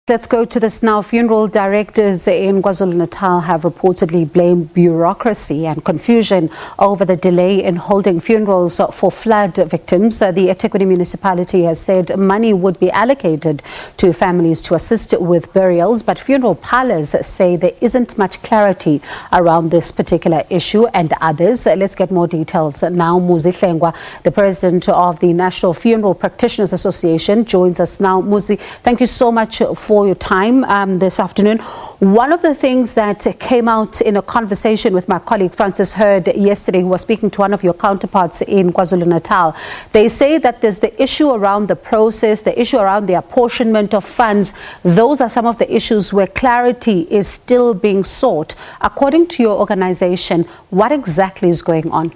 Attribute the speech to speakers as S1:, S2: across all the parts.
S1: Let's go to this now. Funeral directors in KwaZulu-Natal have reportedly blamed bureaucracy and confusion over the delay in holding funerals for flood victims. The eThekwini municipality has said money would be allocated to families to assist with burials, but funeral parlours say there isn't much clarity around this particular issue and others. Let's get more details now. Muzi Hlengwa, the president of the National Funeral Practitioners Association, joins us now. Muzi, thank you so much for your time this afternoon. One of the things that came out in a conversation with my colleague Francis Heard yesterday, who was speaking to one of your counterparts in KwaZulu-Natal, they say that there's the issue around the process, the issue around the apportionment of funds. Those are some of the issues where clarity is still being sought. According to your organization, what exactly is going on?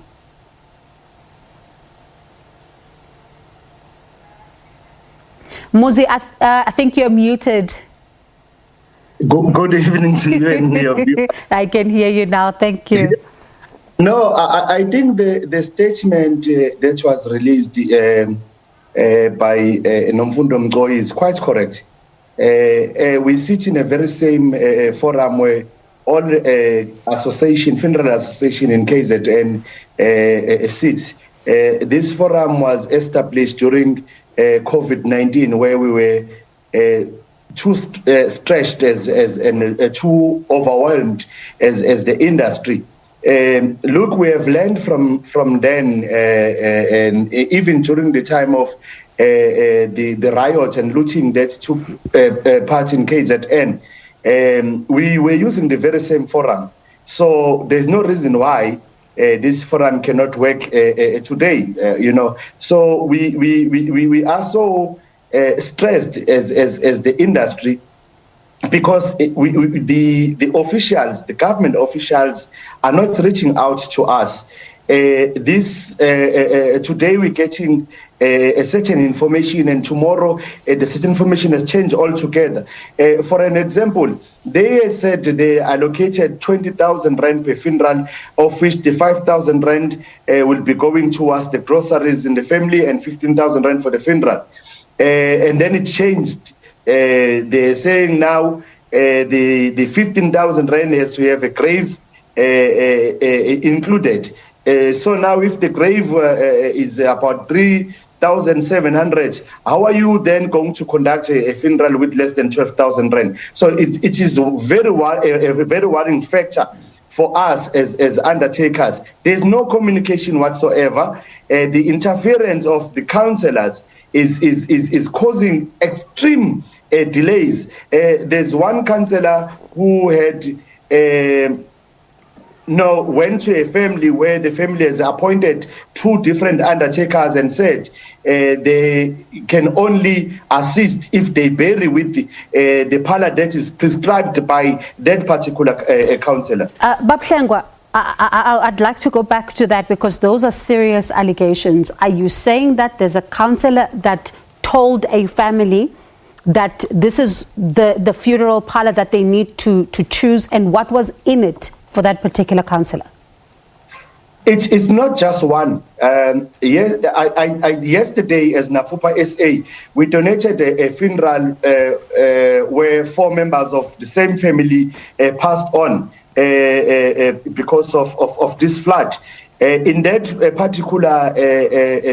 S1: Muzi, I think you're muted.
S2: Good evening to you and me.
S1: I can hear you now. Thank you.
S2: No, I think the statement that was released by Nomfundo Mgoi is quite correct. We sit in a very same forum where all funeral association in KZN sits. This forum was established during COVID-19, where we were too stretched and too overwhelmed as the industry. Look, we have learned from then, and even during the time of the riot and looting that took part in KZN, we were using the very same forum. So there's no reason why this forum cannot work today, So we are so stressed as the industry, because the officials, the government officials, are not reaching out to us. Today we're getting a certain information, and tomorrow the certain information has changed altogether. For an example, they said they allocated 20,000 rand per funeral, of which the 5,000 rand will be going towards the groceries in the family and 15,000 rand for the funeral. And then it changed. They're saying now the 15,000 rand has to have a grave included. So now if the grave is about 3,700, how are you then going to conduct a funeral with less than 12,000 rand? So it is a very worrying factor for us as undertakers. There's no communication whatsoever. The interference of the councillors is causing extreme delays. There's one councillor who had went to a family where the family has appointed 2 different undertakers and said they can only assist if they bury with the parlour that is prescribed by that particular councillor.
S1: Bab Hlengwa, I'd like to go back to that, because those are serious allegations. Are you saying that there's a councillor that told a family that this is the funeral parlour that they need to choose, and what was in it for that particular councillor?
S2: It's not just one. Yesterday, as Nafupa SA, we donated a funeral where 4 members of the same family passed on because of this flood. In that particular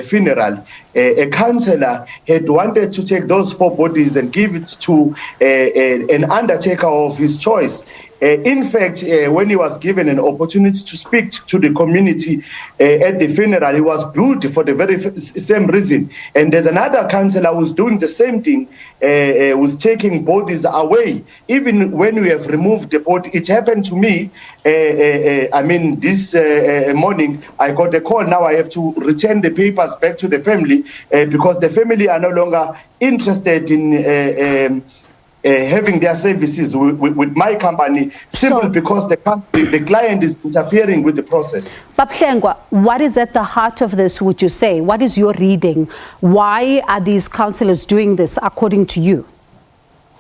S2: funeral, a councillor had wanted to take those 4 bodies and give it to an undertaker of his choice. In fact, when he was given an opportunity to speak to the community at the funeral, he was booed for the very same reason. And there's another councillor who's doing the same thing, who's taking bodies away. Even when we have removed the body, it happened to me. This morning, I got a call. Now I have to return the papers back to the family because the family are no longer interested in having their services with my company, simply because the client is interfering with the process.
S1: Bab Hlengwa, what is at the heart of this, would you say? What is your reading? Why are these councillors doing this, according to you?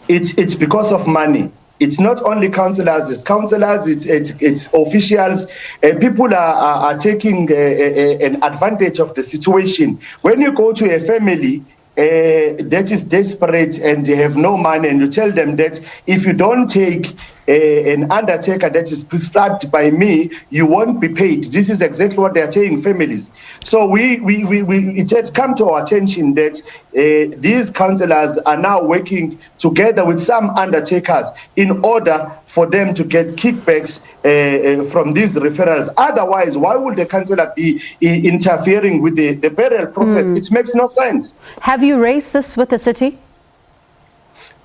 S2: It's because of money. It's not only councillors, it's officials. People are taking an advantage of the situation. When you go to a family, that is desperate and they have no money, and you tell them that if you don't take an undertaker that is prescribed by me, you won't be paid. This is exactly what they are telling families. So it has come to our attention that these councillors are now working together with some undertakers in order for them to get kickbacks from these referrals. Otherwise, why would the councillor be interfering with the burial process? It makes no sense.
S1: Have you raised this with the city?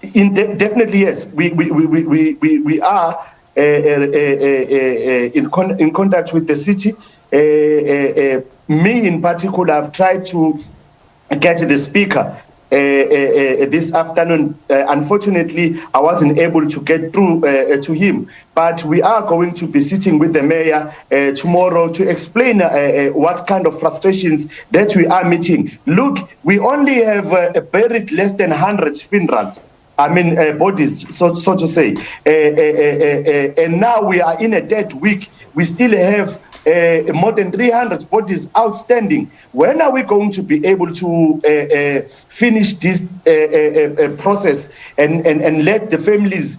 S2: Definitely, yes. We are in contact with the city. Me in particular, I've tried to get the speaker this afternoon. Unfortunately, I wasn't able to get through to him, but we are going to be sitting with the mayor tomorrow to explain what kind of frustrations that we are meeting. Look, we only have buried less than 100 funerals. Bodies, so to say. And now we are in a dead week. We still have more than 300 bodies outstanding. When are we going to be able to finish this process and let the families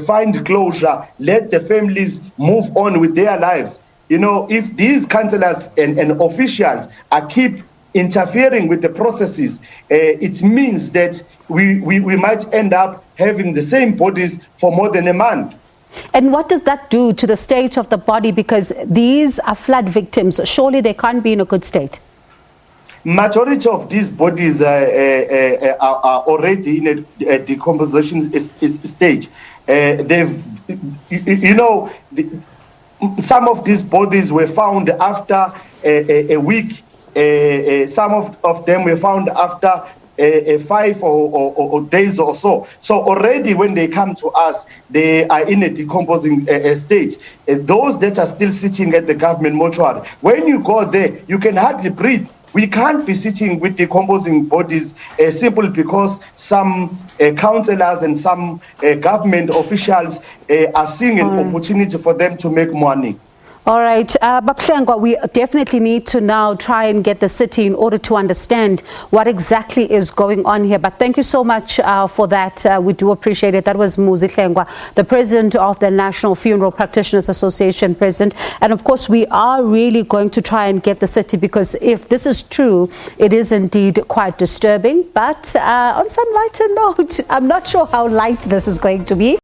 S2: find closure, let the families move on with their lives? You know, if these councillors and officials keep interfering with the processes, it means that we might end up having the same bodies for more than a month.
S1: And what does that do to the state of the body? Because these are flood victims. Surely they can't be in a good state.
S2: Majority of these bodies are already in a decomposition stage. Some of these bodies were found after a week. Some of them were found after 5 or days or so. So already when they come to us, they are in a decomposing state. Those that are still sitting at the government mortuary, when you go there, you can hardly breathe. We can't be sitting with decomposing bodies simply because some councillors and some government officials are seeing an opportunity for them to make money.
S1: All right, Hlengwa, we definitely need to now try and get the city in order to understand what exactly is going on here. But thank you so much for that. We do appreciate it. That was Muzi Hlengwa, the president of the National Funeral Practitioners Association president. And of course, we are really going to try and get the city, because if this is true, it is indeed quite disturbing. But on some lighter note, I'm not sure how light this is going to be.